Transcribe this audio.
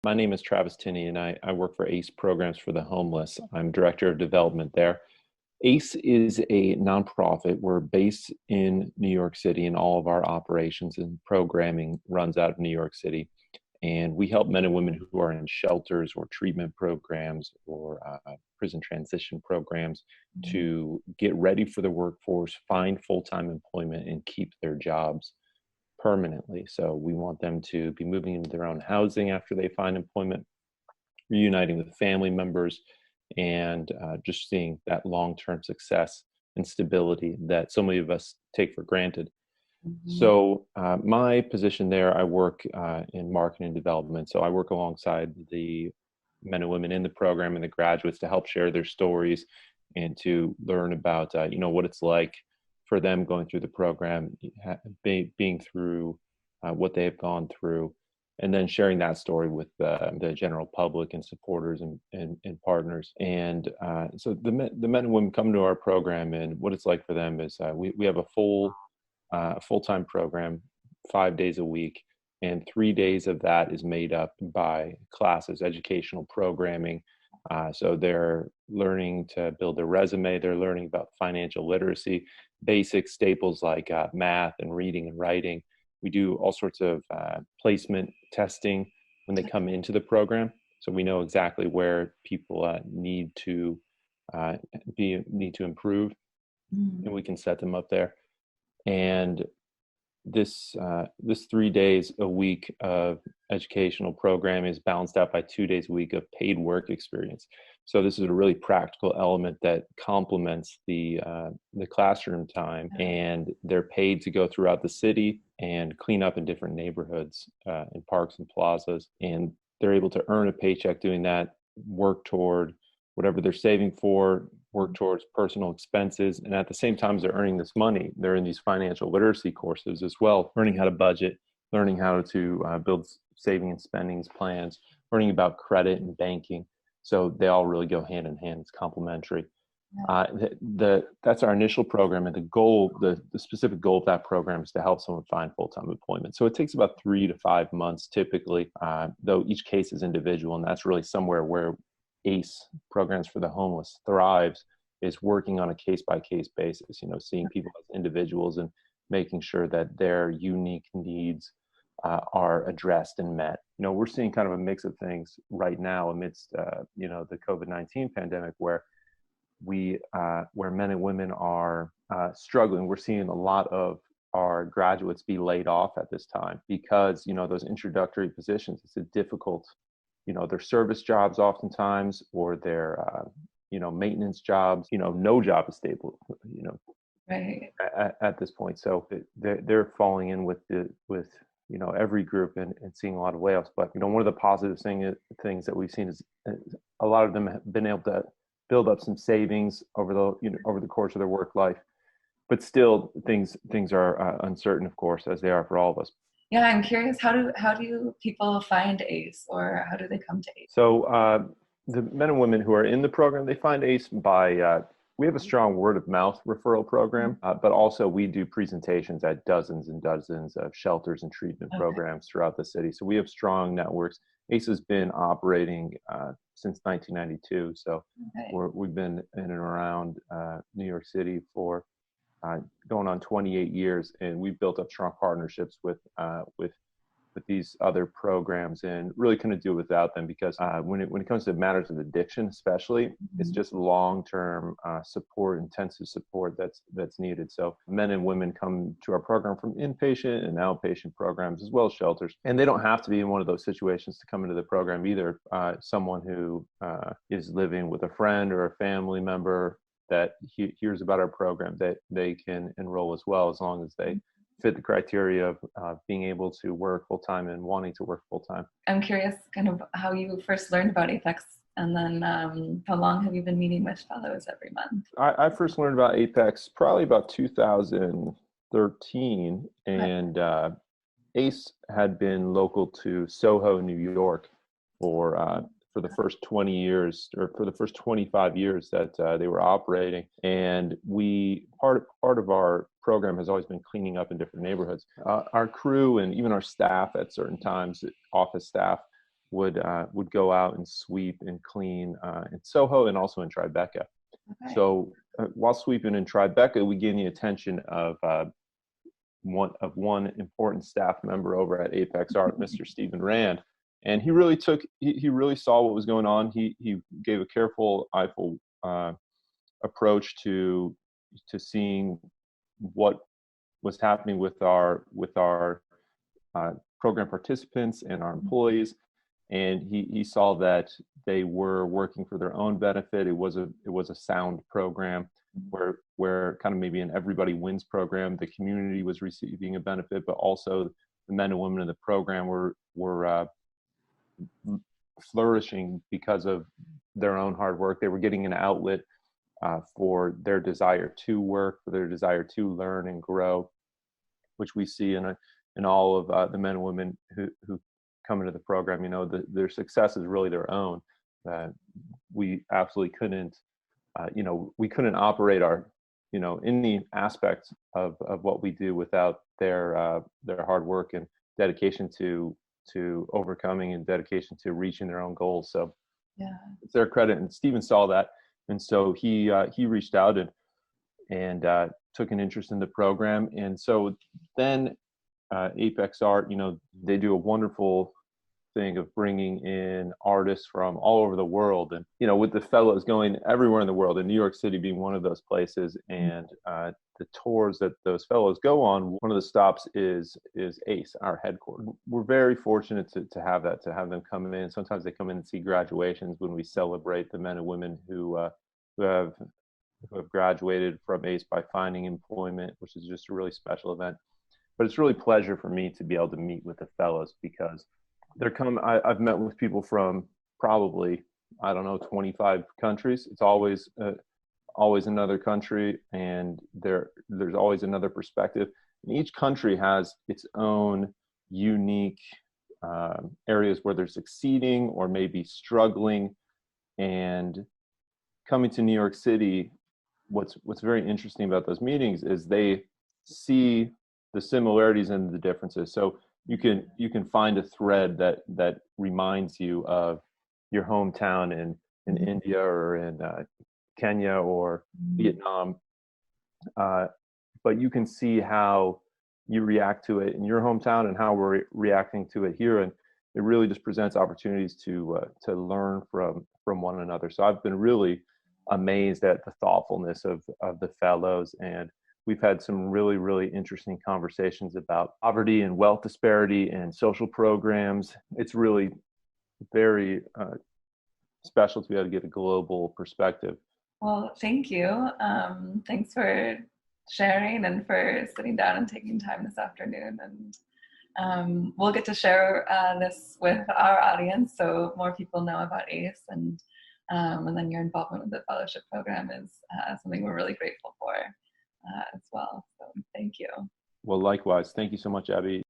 My name is Travis Tinney, and I work for ACE Programs for the Homeless. I'm Director of Development there. ACE is a nonprofit. We're based in New York City, and all of our operations and programming runs out of New York City. And we help men and women who are in shelters or treatment programs or prison transition programs to get ready for the workforce, find full-time employment, and keep their jobs permanently. So we want them to be moving into their own housing after they find employment, reuniting with family members, and just seeing that long-term success and stability that so many of us take for granted. So my position there, I work in marketing and development. So I work alongside the men and women in the program and the graduates to help share their stories and to learn about, what it's like for them going through the program, being through what they have gone through, and then sharing that story with the general public and supporters and partners. And so the men and women come to our program, and what it's like for them is we have a full-time program, 5 days a week, and 3 days of that is made up by classes, educational programming. So they're learning to build their resume, they're learning about financial literacy, basic staples like math and reading and writing. We do all sorts of placement testing when they come into the program, so we know exactly where people need to improve, and we can set them up there. And this 3 days a week of educational program is balanced out by 2 days a week of paid work experience. So this is a really practical element that complements the classroom time, and they're paid to go throughout the city and clean up in different neighborhoods, in parks and plazas, and they're able to earn a paycheck doing that, work toward whatever they're saving for, work towards personal expenses, and at the same time as they're earning this money, they're in these financial literacy courses as well, learning how to budget, learning how to build saving and spending plans, learning about credit and banking. So they all really go hand in hand. It's complementary. That's our initial program, and the specific goal of that program is to help someone find full-time employment. So it takes about 3 to 5 months typically, though each case is individual, and that's really somewhere where ACE, Programs for the Homeless, thrives, is working on a case-by-case basis, seeing people as individuals and making sure that their unique needs are addressed and met. We're seeing kind of a mix of things right now amidst, the COVID-19 pandemic, where men and women are struggling. We're seeing a lot of our graduates be laid off at this time because, those introductory positions, it's a difficult, their service jobs oftentimes, or their, maintenance jobs, no job is stable, right. at this point. So they're falling in with every group and seeing a lot of layoffs. But, one of the positive things that we've seen is a lot of them have been able to build up some savings over the course of their work life. But still, things are uncertain, of course, as they are for all of us. Yeah, I'm curious, how do people find ACE, or how do they come to ACE? So the men and women who are in the program, they find ACE by, we have a strong word of mouth referral program, but also we do presentations at dozens and dozens of shelters and treatment programs throughout the city. So we have strong networks. ACE has been operating since 1992. So we've been in and around New York City for going on 28 years, and we've built up strong partnerships with these other programs, and really couldn't do it without them, because when it comes to matters of addiction, especially, it's just long-term support, intensive support that's needed. So men and women come to our program from inpatient and outpatient programs, as well as shelters, and they don't have to be in one of those situations to come into the program either. Someone who is living with a friend or a family member that hears about our program, that they can enroll as well, as long as they fit the criteria of being able to work full-time and wanting to work full-time. I'm curious kind of how you first learned about Apex, and then how long have you been meeting with fellows every month? I first learned about Apex probably about 2013, and ACE had been local to Soho, New York for the first 20 years, or for the first 25 years that they were operating. And part of our program has always been cleaning up in different neighborhoods. Our crew and even our staff at certain times, office staff, would go out and sweep and clean in Soho and also in Tribeca. Okay. So while sweeping in Tribeca, we gained the attention of one important staff member over at apexart, Mr. Stephen Rand, and he really saw what was going on. He gave a careful, eyeful approach to seeing what was happening with our program participants and our employees, and he saw that they were working for their own benefit. It was a sound program where kind of maybe an everybody wins program. The community was receiving a benefit, but also the men and women in the program were flourishing because of their own hard work. They were getting an outlet for their desire to work, for their desire to learn and grow, which we see in all of the men and women who come into the program. You know, their success is really their own. We absolutely couldn't, we couldn't operate our, any aspect of what we do without their hard work and dedication to overcoming and dedication to reaching their own goals. So yeah, it's their credit. And Stephen saw that, and so he reached out and took an interest in the program. And so then apexart, they do a wonderful thing of bringing in artists from all over the world, and with the fellows going everywhere in the world, and New York City being one of those places, and the tours that those fellows go on, one of the stops is ACE, our headquarters. We're very fortunate to have them come in. Sometimes they come in and see graduations when we celebrate the men and women who have graduated from ACE by finding employment, which is just a really special event. But it's really a pleasure for me to be able to meet with the fellows, because I've met with people from probably, 25 countries. It's always another country, and there's always another perspective. And each country has its own unique areas where they're succeeding or maybe struggling. And coming to New York City, what's very interesting about those meetings is they see the similarities and the differences. So you can find a thread that reminds you of your hometown in India or in Kenya or Vietnam, but you can see how you react to it in your hometown and how we're reacting to it here, and it really just presents opportunities to learn from one another. So I've been really amazed at the thoughtfulness of the fellows, and we've had some really, really interesting conversations about poverty and wealth disparity and social programs. It's really very special to be able to get a global perspective. Well, thank you. Thanks for sharing and for sitting down and taking time this afternoon. And we'll get to share this with our audience so more people know about ACE, and then your involvement with the fellowship program is something we're really grateful for as well. So thank you. Well, likewise. Thank you so much, Abby.